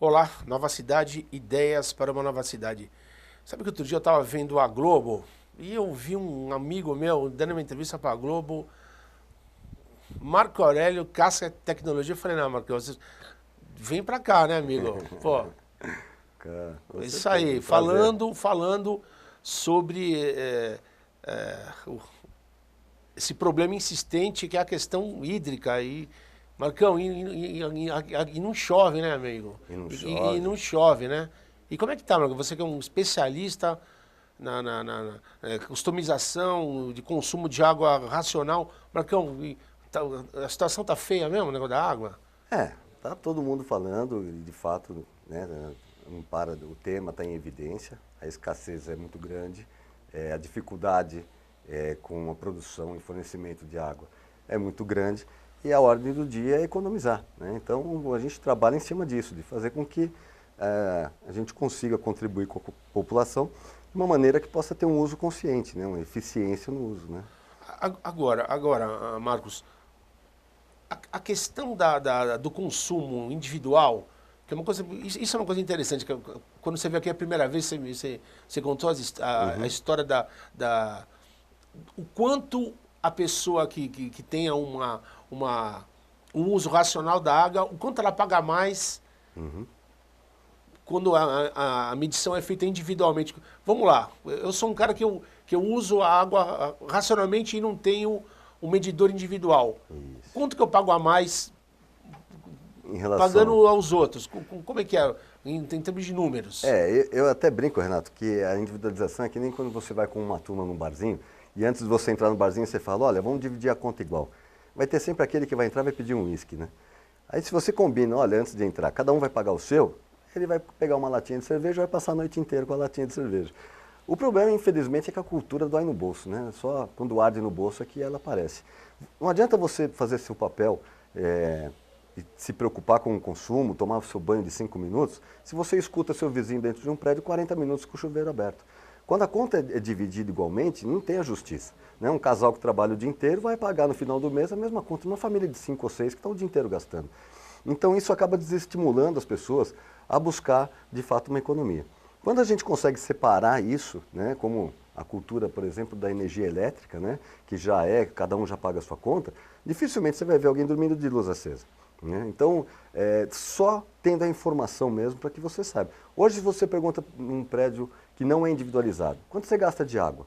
Olá, nova cidade, ideias para uma nova cidade. Sabe que outro dia eu estava vendo a Globo e eu vi um amigo meu dando uma entrevista para a Globo, Marco Aurélio, Casca Tecnologia. Eu falei, não, Marco, você vem para cá, né, amigo? Pô, Cara, com é isso certeza, aí, um prazer. falando sobre esse problema insistente que é a questão hídrica. E, Marcão, e não chove, né, amigo? E não E chove. não chove, né? E como é que tá, Marcão? Você que é um especialista customização de consumo de água racional. Marcão, a situação tá feia mesmo, o negócio da água? É, tá todo mundo falando e de fato, né, não para, o tema está em evidência, a escassez é muito grande, a dificuldade com a produção e fornecimento de água é muito grande e a ordem do dia é economizar, né? Então a gente trabalha em cima disso, de fazer com que a gente consiga contribuir com a população de uma maneira que possa ter um uso consciente, né, uma eficiência no uso, né? Agora, Marcos, a questão do consumo individual, que é uma coisa, isso é uma coisa interessante, quando você veio aqui a primeira vez, você contou a Uhum. história o quanto a pessoa que tenha um uso racional da água, o quanto ela paga mais Uhum. quando a medição é feita individualmente. Vamos lá, eu sou um cara que eu uso a água racionalmente e não tenho um medidor individual. Isso. Quanto que eu pago a mais Em relação. pagando aos outros? Como é que é em termos de números? Eu até brinco, Renato, que a individualização é que nem quando você vai com uma turma num barzinho e antes de você entrar no barzinho você fala, olha, vamos dividir a conta igual. Vai ter sempre aquele que vai entrar e vai pedir um uísque, né? Aí se você combina, olha, antes de entrar, cada um vai pagar o seu, ele vai pegar uma latinha de cerveja e vai passar a noite inteira com a latinha de cerveja. O problema, infelizmente, é que a cultura dói no bolso, né? Só quando arde no bolso é que ela aparece. Não adianta você fazer seu papel e se preocupar com o consumo, tomar o seu banho de 5 minutos, se você escuta seu vizinho dentro de um prédio 40 minutos com o chuveiro aberto. Quando a conta é dividida igualmente, não tem a justiça, né? Um casal que trabalha o dia inteiro vai pagar no final do mês a mesma conta de uma família de 5 ou 6 que está o dia inteiro gastando. Então isso acaba desestimulando as pessoas a buscar, de fato, uma economia. Quando a gente consegue separar isso, né, como a cultura, por exemplo, da energia elétrica, né, que já cada um já paga a sua conta, dificilmente você vai ver alguém dormindo de luz acesa, né? Então, só tendo a informação mesmo para que você saiba. Hoje, se você pergunta num prédio que não é individualizado, quanto você gasta de água?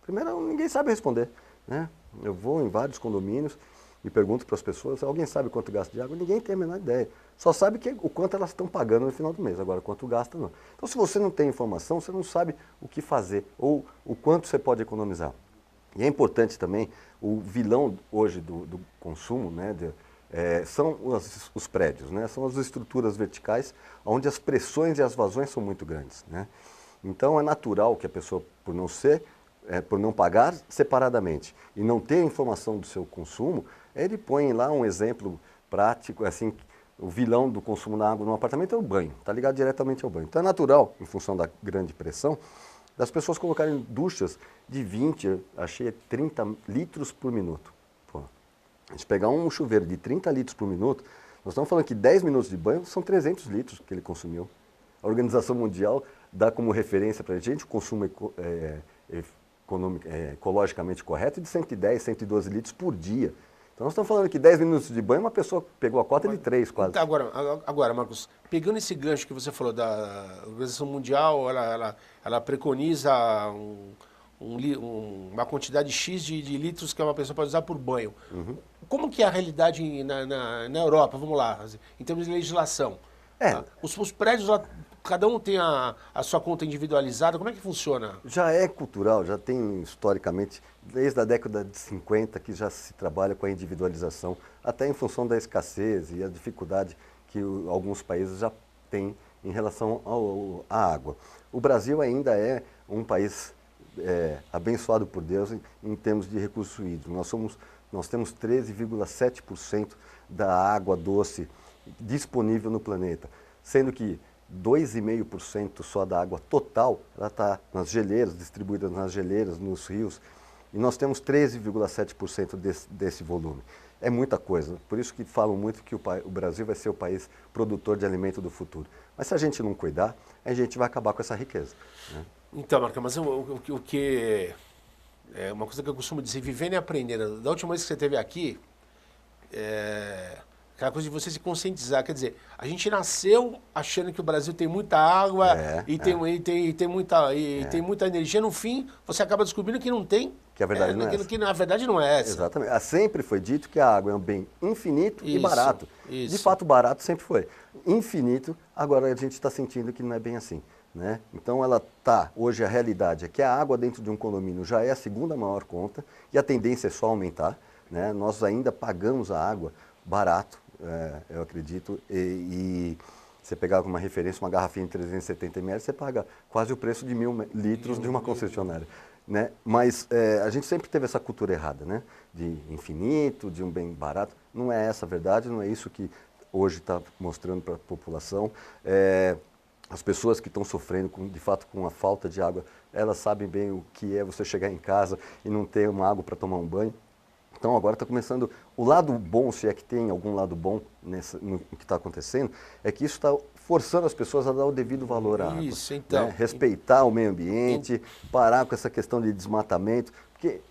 Primeiro, ninguém sabe responder, né? Eu vou em vários condomínios e pergunto para as pessoas, alguém sabe quanto gasta de água? Ninguém tem a menor ideia. Só sabe o quanto elas estão pagando no final do mês, agora quanto gasta não. Então, se você não tem informação, você não sabe o que fazer ou o quanto você pode economizar. E é importante também, o vilão hoje do consumo, né, são os prédios, né, são as estruturas verticais, onde as pressões e as vazões são muito grandes, né. Então é natural que a pessoa, por não pagar separadamente e não ter a informação do seu consumo, ele põe lá um exemplo prático, assim, o vilão do consumo da água no apartamento é o banho, está ligado diretamente ao banho. Então é natural, em função da grande pressão, das pessoas colocarem duchas de 20, achei 30 litros por minuto. Pô, a gente pegar um chuveiro de 30 litros por minuto, nós estamos falando que 10 minutos de banho são 300 litros que ele consumiu. A Organização Mundial dá como referência para a gente o consumo ecologicamente correto de 110, 112 litros por dia. Então nós estamos falando que 10 minutos de banho, uma pessoa pegou a cota de 3 quase. Então, agora, Marcos, pegando esse gancho que você falou da Organização Mundial, ela preconiza uma quantidade X de litros que uma pessoa pode usar por banho. Como que é a realidade na Europa, vamos lá, em termos de legislação? É, Os prédios lá, cada um tem a sua conta individualizada, como é que funciona? já é cultural, já tem historicamente, desde a década de 50 que já se trabalha com a individualização, até em função da escassez e a dificuldade que alguns países já têm em relação à água. O Brasil ainda é um país abençoado por Deus em termos de recursos hídricos. Nós temos 13,7% da água doce disponível no planeta, sendo que 2,5% só da água total, ela está nas geleiras, distribuída nas geleiras, nos rios. E nós temos 13,7% desse volume. É muita coisa. Por isso que falam muito que o Brasil vai ser o país produtor de alimento do futuro. Mas se a gente não cuidar, a gente vai acabar com essa riqueza, né? Então, Marcão, mas o que é uma coisa que eu costumo dizer, vivendo e aprendendo. Da última vez que você esteve aqui, aquela coisa de você se conscientizar. Quer dizer, a gente nasceu achando que o Brasil tem muita água tem muita energia. No fim, você acaba descobrindo que não tem. Que a verdade não é essa. Que na verdade não é essa. Exatamente. Sempre foi dito que a água é um bem infinito e barato. Isso. De fato, barato sempre foi. Infinito, agora a gente está sentindo que não é bem assim, né? Então hoje a realidade é que a água dentro de um condomínio já é a segunda maior conta e a tendência é só aumentar, né? Nós ainda pagamos a água barato, eu acredito, e você pegar como uma referência uma garrafinha de 370 ml, você paga quase o preço de 1.000 litros de uma concessionária, né? Mas a gente sempre teve essa cultura errada, né? De infinito, de um bem barato. Não é essa a verdade, não é isso que hoje está mostrando para a população. As pessoas que estão sofrendo, de fato, com a falta de água, elas sabem bem o que é você chegar em casa e não ter uma água para tomar um banho. Então agora está começando, o lado bom, se é que tem algum lado bom no que está acontecendo, é que isso está forçando as pessoas a dar o devido valor à água. Isso, então. Né? Respeitar o meio ambiente, parar com essa questão de desmatamento, porque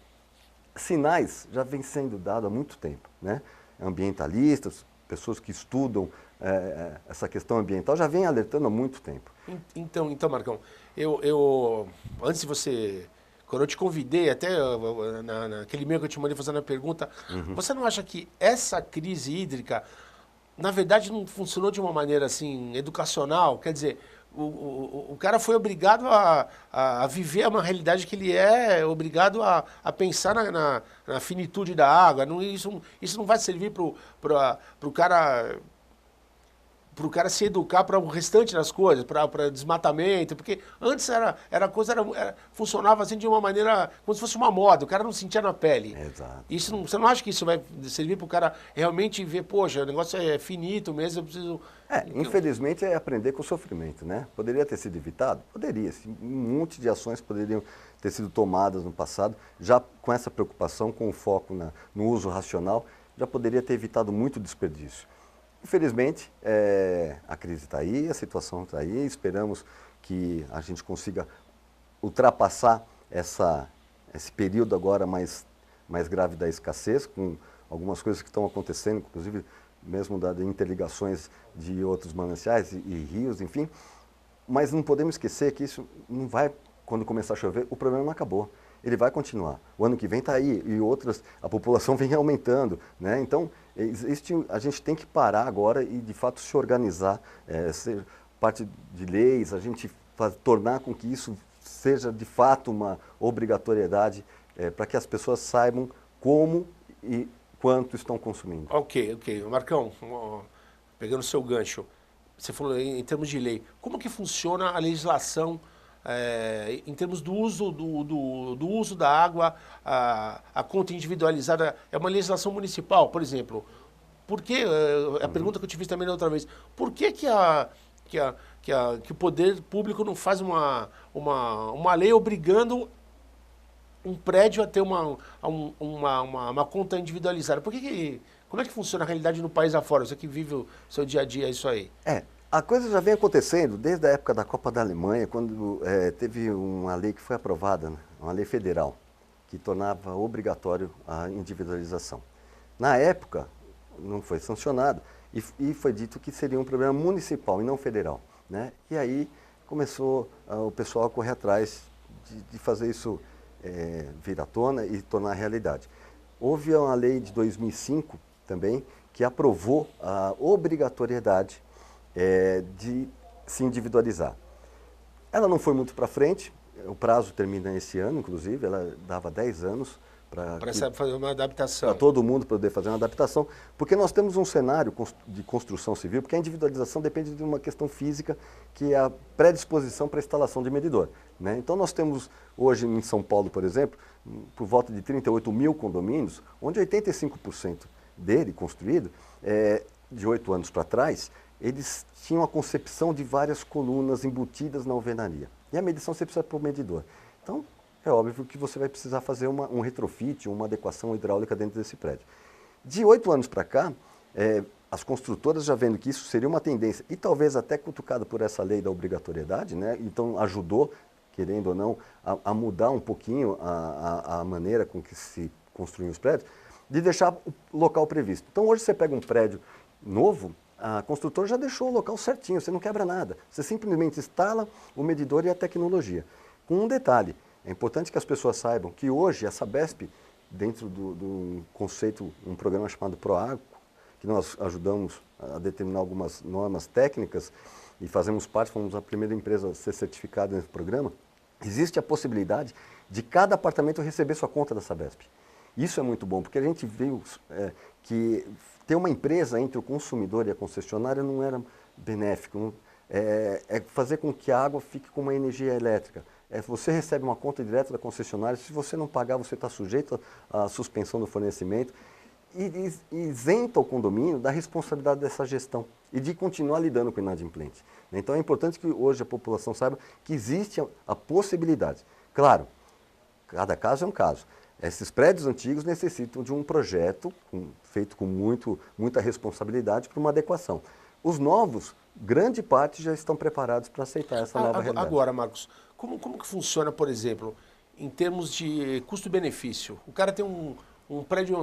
sinais já vêm sendo dados há muito tempo, né? Ambientalistas, pessoas que estudam essa questão ambiental já vêm alertando há muito tempo. Então Marcão, eu antes de você... Quando eu te convidei, até naquele e-mail que eu te mandei fazendo a pergunta, você não acha que essa crise hídrica, na verdade, não funcionou de uma maneira assim, educacional? Quer dizer, o cara foi obrigado a viver uma realidade que ele é obrigado a pensar na finitude da água. Isso não vai servir para o cara se educar para o restante das coisas, para desmatamento, porque antes funcionava assim de uma maneira, como se fosse uma moda, o cara não sentia na pele. Exato. Você não acha que isso vai servir para o cara realmente ver, poxa, o negócio é finito mesmo, eu preciso... Infelizmente é aprender com o sofrimento, né? Poderia ter sido evitado? Poderia. Um monte de ações poderiam ter sido tomadas no passado, já com essa preocupação, com o foco no uso racional, já poderia ter evitado muito desperdício. Infelizmente, a crise está aí, a situação está aí, esperamos que a gente consiga ultrapassar esse período agora mais grave da escassez, com algumas coisas que estão acontecendo, inclusive mesmo de interligações de outros mananciais e rios, enfim. Mas não podemos esquecer que isso não vai, quando começar a chover, o problema não acabou. Ele vai continuar. O ano que vem está aí e a população vem aumentando, né? Então, a gente tem que parar agora e, de fato, se organizar, ser parte de leis, a gente tornar com que isso seja, de fato, uma obrigatoriedade para que as pessoas saibam como e quanto estão consumindo. Ok. Marcão, pegando o seu gancho, você falou em termos de lei, como que funciona a legislação em termos do uso da água, a conta individualizada? É uma legislação municipal, por exemplo. Por que, a pergunta que eu te fiz também da outra vez, por que o poder público não faz uma lei obrigando um prédio a ter uma conta individualizada? Como é que funciona a realidade no país afora? Você que vive o seu dia a dia, isso aí. A coisa já vem acontecendo desde a época da Copa da Alemanha, quando teve uma lei que foi aprovada, né? Uma lei federal, que tornava obrigatório a individualização. Na época, não foi sancionado e foi dito que seria um problema municipal e não federal, né? E aí começou o pessoal a correr atrás de fazer isso vir à tona e tornar realidade. Houve uma lei de 2005 também que aprovou a obrigatoriedade de se individualizar. Ela não foi muito para frente, o prazo termina esse ano, inclusive, ela dava 10 anos para fazer uma adaptação. Para todo mundo poder fazer uma adaptação, porque nós temos um cenário de construção civil, porque a individualização depende de uma questão física, que é a predisposição para a instalação de medidor, né? Então nós temos hoje em São Paulo, por exemplo, por volta de 38 mil condomínios, onde 85% dele construído, de 8 anos para trás, eles tinham a concepção de várias colunas embutidas na alvenaria. E a medição você precisa por medidor. Então, é óbvio que você vai precisar fazer um retrofit, uma adequação hidráulica dentro desse prédio. De 8 anos para cá, as construtoras já vendo que isso seria uma tendência, e talvez até cutucada por essa lei da obrigatoriedade, né? Então ajudou, querendo ou não, a mudar um pouquinho a maneira com que se construem os prédios, de deixar o local previsto. Então hoje você pega um prédio novo, a construtora já deixou o local certinho, você não quebra nada. Você simplesmente instala o medidor e a tecnologia. Com um detalhe, é importante que as pessoas saibam que hoje a Sabesp, dentro do conceito, um programa chamado PROAGro, que nós ajudamos a determinar algumas normas técnicas e fazemos parte, fomos a primeira empresa a ser certificada nesse programa, existe a possibilidade de cada apartamento receber sua conta da Sabesp. Isso é muito bom, porque a gente viu que ter uma empresa entre o consumidor e a concessionária não era benéfico. É fazer com que a água fique com uma energia elétrica. Você recebe uma conta direta da concessionária, se você não pagar, você está sujeito à suspensão do fornecimento e isenta o condomínio da responsabilidade dessa gestão e de continuar lidando com o inadimplente. Então é importante que hoje a população saiba que existe a possibilidade. Claro, cada caso é um caso. Esses prédios antigos necessitam de um projeto feito com muita responsabilidade para uma adequação. Os novos, grande parte já estão preparados para aceitar essa nova realidade. Agora, Marcos, como que funciona, por exemplo, em termos de custo-benefício? O cara tem um prédio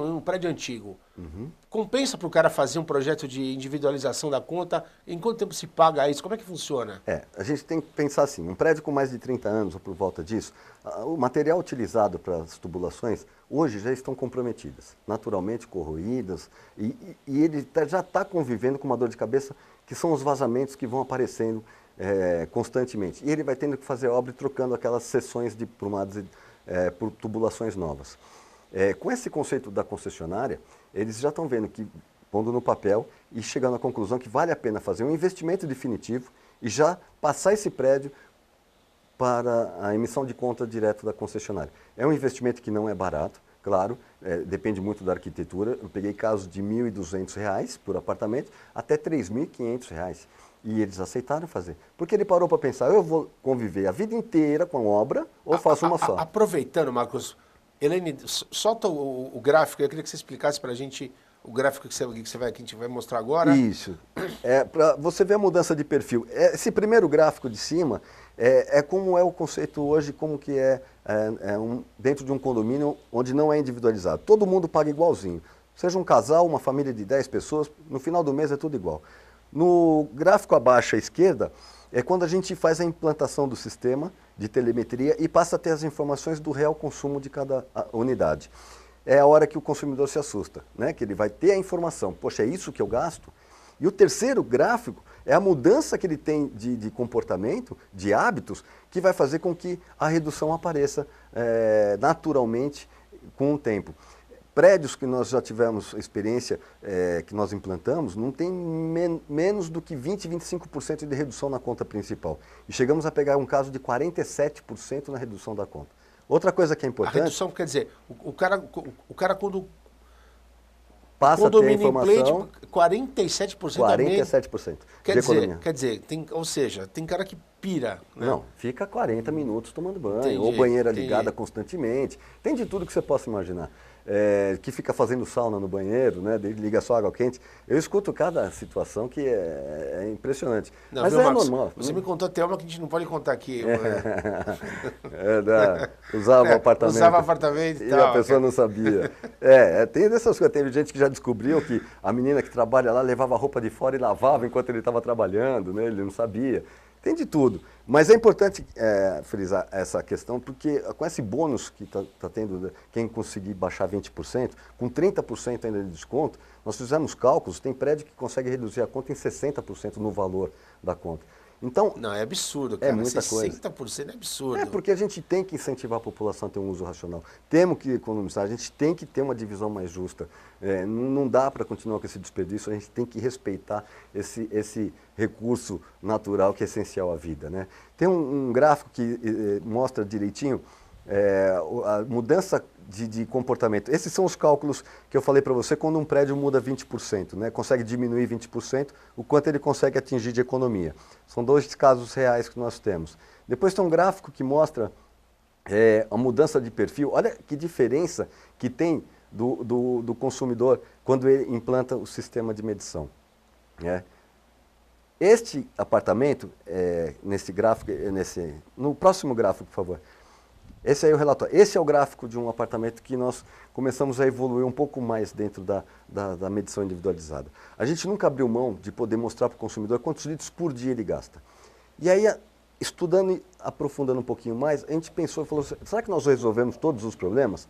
antigo. Uhum. Compensa para o cara fazer um projeto de individualização da conta? Em quanto tempo se paga isso? Como é que funciona? A gente tem que pensar assim, um prédio com mais de 30 anos ou por volta disso, o material utilizado para as tubulações hoje já estão comprometidas, naturalmente corroídas, e ele já está convivendo com uma dor de cabeça que são os vazamentos que vão aparecendo constantemente. E ele vai tendo que fazer obra e trocando aquelas seções de prumadas por tubulações novas. Com esse conceito da concessionária, eles já estão vendo que, pondo no papel e chegando à conclusão que vale a pena fazer um investimento definitivo e já passar esse prédio para a emissão de conta direto da concessionária. É um investimento que não é barato, claro, depende muito da arquitetura. Eu peguei casos de R$ 1.200 por apartamento até R$ 3.500. E eles aceitaram fazer. Porque ele parou para pensar, eu vou conviver a vida inteira com a obra ou faço uma só? Aproveitando, Marcos, Elaine, solta o gráfico, eu queria que você explicasse para a gente o gráfico que a gente vai mostrar agora. Isso. Para você ver a mudança de perfil. Esse primeiro gráfico de cima como é o conceito hoje, como que dentro de um condomínio onde não é individualizado. Todo mundo paga igualzinho. Seja um casal, uma família de 10 pessoas, no final do mês é tudo igual. No gráfico abaixo à esquerda, é quando a gente faz a implantação do sistema de telemetria e passa a ter as informações do real consumo de cada unidade. É a hora que o consumidor se assusta, né? Que ele vai ter a informação, poxa, é isso que eu gasto? E o terceiro gráfico é a mudança que ele tem de comportamento, de hábitos, que vai fazer com que a redução apareça naturalmente com o tempo. Prédios que nós já tivemos experiência, que nós implantamos, não tem menos do que 20%, 25% de redução na conta principal. E chegamos a pegar um caso de 47% na redução da conta. Outra coisa que é importante... A redução quer dizer, o cara quando... Passa a ter a informação... 47% a menos. 47% de economia. Quer dizer, ou seja, tem cara que pira. Né? Não, fica 40 minutos tomando banho, Entendi, ou banheira ligada constantemente. Tem de tudo que você possa imaginar. Que fica fazendo sauna no banheiro, né? Liga só água quente. Eu escuto cada situação que é impressionante. Não, mas viu, Marcos, normal. Você me contou até uma que a gente não pode contar aqui. Usava apartamento. Usava apartamento e tal. E a pessoa não sabia. Tem dessas coisas. Teve gente que já descobriu que a menina que trabalha lá levava a roupa de fora e lavava enquanto ele estava trabalhando, né? Ele não sabia. Tem de tudo. Mas é importante frisar essa questão, porque com esse bônus que está tendo, quem conseguir baixar 20%, com 30% ainda de desconto, nós fizemos cálculos, tem prédio que consegue reduzir a conta em 60% no valor da conta. Então, não, é absurdo, cara. É muita 60% coisa. É absurdo. É porque a gente tem que incentivar a população a ter um uso racional. Temos que economizar, a gente tem que ter uma divisão mais justa. Não dá para continuar com esse desperdício, a gente tem que respeitar esse recurso natural que é essencial à vida, né? Tem um gráfico que mostra direitinho a mudança de comportamento. Esses são os cálculos que eu falei para você quando um prédio muda 20%, né? Consegue diminuir 20%, o quanto ele consegue atingir de economia. São 2 casos reais que nós temos. Depois tem um gráfico que mostra a mudança de perfil. Olha que diferença que tem do consumidor quando ele implanta o sistema de medição. Né? Este apartamento, nesse gráfico, no próximo gráfico, por favor. Esse aí é o relatório. Esse é o gráfico de um apartamento que nós começamos a evoluir um pouco mais dentro da medição individualizada. A gente nunca abriu mão de poder mostrar para o consumidor quantos litros por dia ele gasta. E aí, estudando e aprofundando um pouquinho mais, a gente pensou e falou, será que nós resolvemos todos os problemas?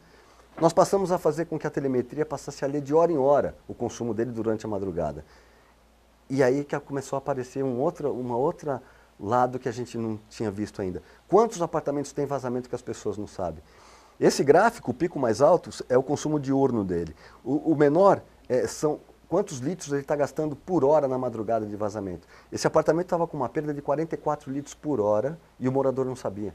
Nós passamos a fazer com que a telemetria passasse a ler de hora em hora o consumo dele durante a madrugada. E aí que começou a aparecer uma outra lado que a gente não tinha visto ainda. Quantos apartamentos têm vazamento que as pessoas não sabem? Esse gráfico, o pico mais alto, é o consumo diurno dele. O menor são quantos litros ele está gastando por hora na madrugada de vazamento. Esse apartamento estava com uma perda de 44 litros por hora e o morador não sabia.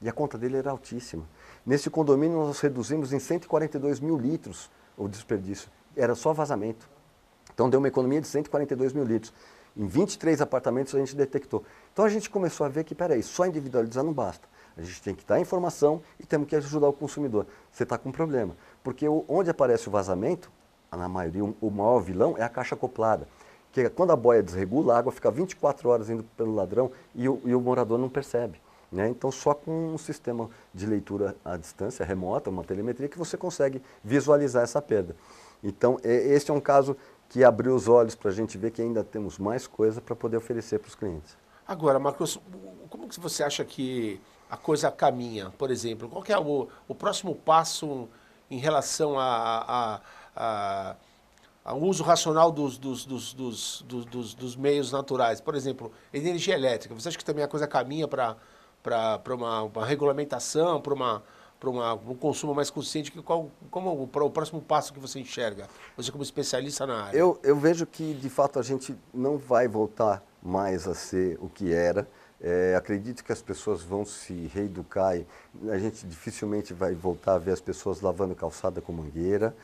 E a conta dele era altíssima. Nesse condomínio nós reduzimos em 142 mil litros o desperdício. Era só vazamento. Então deu uma economia de 142 mil litros. Em 23 apartamentos a gente detectou. Então a gente começou a ver que, peraí, só individualizar não basta. A gente tem que dar informação e temos que ajudar o consumidor. Você está com um problema. Porque onde aparece o vazamento, na maioria, o maior vilão é a caixa acoplada. Que quando a boia desregula, a água fica 24 horas indo pelo ladrão e o morador não percebe. Né? Então só com um sistema de leitura à distância, remota, uma telemetria, que você consegue visualizar essa perda. Então este é um caso que abriu os olhos para a gente ver que ainda temos mais coisa para poder oferecer para os clientes. Agora, Marcos, como que você acha que a coisa caminha? Por exemplo, qual que é o próximo passo em relação ao uso racional dos meios naturais? Por exemplo, energia elétrica. Você acha que também a coisa caminha para uma regulamentação, para um consumo mais consciente? Como o próximo passo que você enxerga? Você como especialista na área. Eu vejo que, de fato, a gente não vai voltar mais a ser o que era. Acredito que as pessoas vão se reeducar e a gente dificilmente vai voltar a ver as pessoas lavando calçada com mangueira.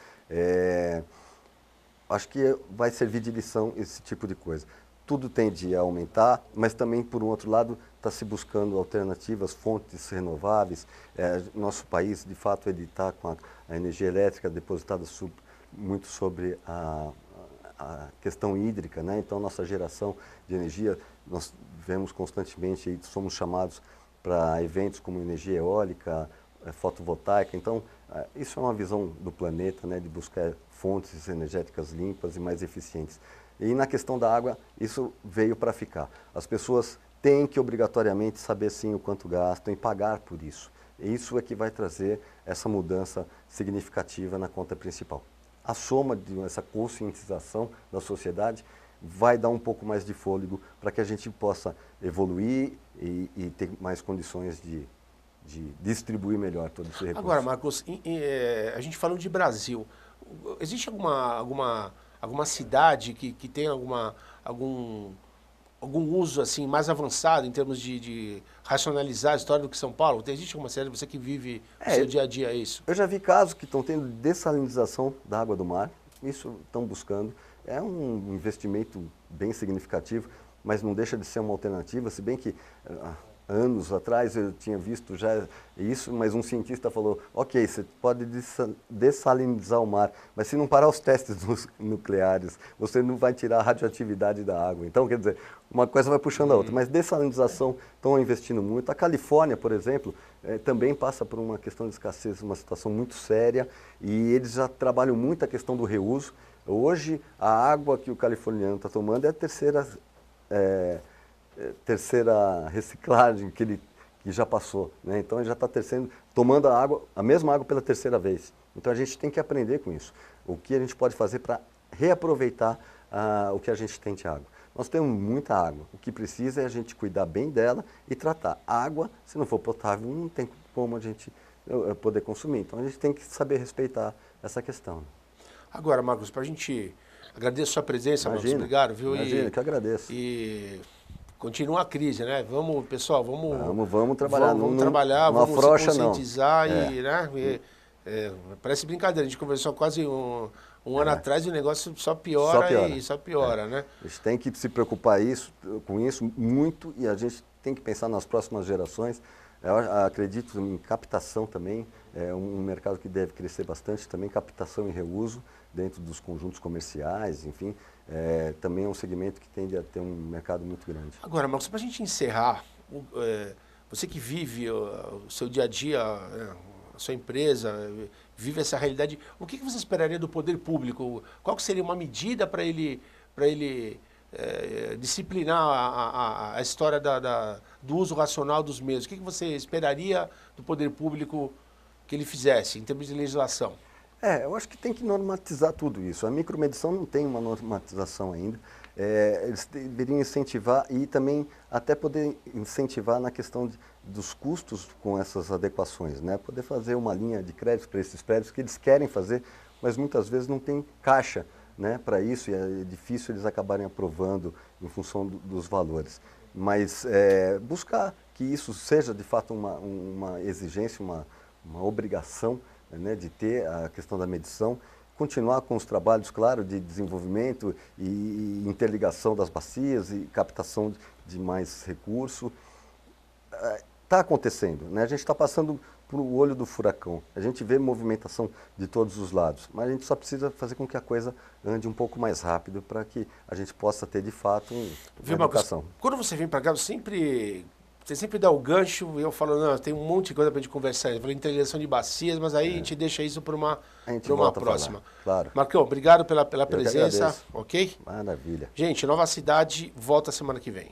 Acho que vai servir de lição esse tipo de coisa. Tudo tende a aumentar, mas também, por um outro lado, está se buscando alternativas, fontes renováveis. Nosso país, de fato, ele está com a energia elétrica depositada muito sobre a questão hídrica, né? Então, nossa geração de energia, nós vemos constantemente, e somos chamados para eventos como energia eólica, fotovoltaica. Então, isso é uma visão do planeta, né? De buscar fontes energéticas limpas e mais eficientes. E na questão da água, isso veio para ficar. As pessoas têm que obrigatoriamente saber sim o quanto gastam e pagar por isso. E isso é que vai trazer essa mudança significativa na conta principal. A soma dessa conscientização da sociedade vai dar um pouco mais de fôlego para que a gente possa evoluir e ter mais condições de distribuir melhor todo esse recurso. Agora, Marcos, a gente falou de Brasil. Existe alguma cidade que tem algum uso assim mais avançado em termos de racionalizar a história do que São Paulo? Existe alguma cidade, você que vive no seu dia a dia, isso? Eu já vi casos que estão tendo dessalinização da água do mar, isso estão buscando. É um investimento bem significativo, mas não deixa de ser uma alternativa, se bem que anos atrás eu tinha visto já isso, mas um cientista falou, ok, você pode dessalinizar o mar, mas se não parar os testes nucleares, você não vai tirar a radioatividade da água. Então, quer dizer, uma coisa vai puxando a outra, mas dessalinização estão investindo muito. A Califórnia, por exemplo, também passa por uma questão de escassez, uma situação muito séria, e eles já trabalham muito a questão do reuso. Hoje, a água que o californiano está tomando é a terceira reciclagem que já passou, né? Então ele já está tomando a mesma água pela terceira vez. Então a gente tem que aprender com isso. O que a gente pode fazer para reaproveitar o que a gente tem de água. Nós temos muita água. O que precisa é a gente cuidar bem dela e tratar. A água, se não for potável, não tem como a gente poder consumir. Então a gente tem que saber respeitar essa questão. Agora, Marcos, para a gente... Agradeço a sua presença, Marcos. Obrigado, viu? Imagina, que agradeço. E continua a crise, né? Vamos, pessoal, vamos trabalhar. Vamos trabalhar, vamos se conscientizar e, né? Parece brincadeira, a gente conversou quase um ano atrás e o negócio só piora, né? A gente tem que se preocupar com isso muito, e a gente tem que pensar nas próximas gerações. Eu acredito em captação também, é um mercado que deve crescer bastante, também captação e reuso dentro dos conjuntos comerciais, enfim, também é um segmento que tende a ter um mercado muito grande. Agora, Marcos, para a gente encerrar, você que vive o seu dia a dia, a sua empresa, vive essa realidade, o que você esperaria do poder público? Qual que seria uma medida para ele disciplinar a história do uso racional dos meios? O que você esperaria do poder público que ele fizesse, em termos de legislação? Eu acho que tem que normatizar tudo isso. A micromedição não tem uma normatização ainda. Eles deveriam incentivar e também até poder incentivar na questão dos custos com essas adequações, né? Poder fazer uma linha de crédito para esses prédios que eles querem fazer, mas muitas vezes não tem caixa, né, para isso, e é difícil eles acabarem aprovando em função dos valores. Mas buscar que isso seja de fato uma exigência, uma obrigação, né, de ter a questão da medição, continuar com os trabalhos, claro, de desenvolvimento e interligação das bacias e captação de mais recurso. Está acontecendo, né? A gente está passando por o olho do furacão. A gente vê movimentação de todos os lados, mas a gente só precisa fazer com que a coisa ande um pouco mais rápido para que a gente possa ter, de fato, uma educação. Quando você vem para cá, você sempre dá o gancho e eu falo, não, tem um monte de coisa para a gente conversar. Eu falei interligação de bacias, mas aí a gente deixa isso para uma próxima. Claro. Marcão, obrigado pela presença, ok? Maravilha. Gente, Nova Cidade volta semana que vem.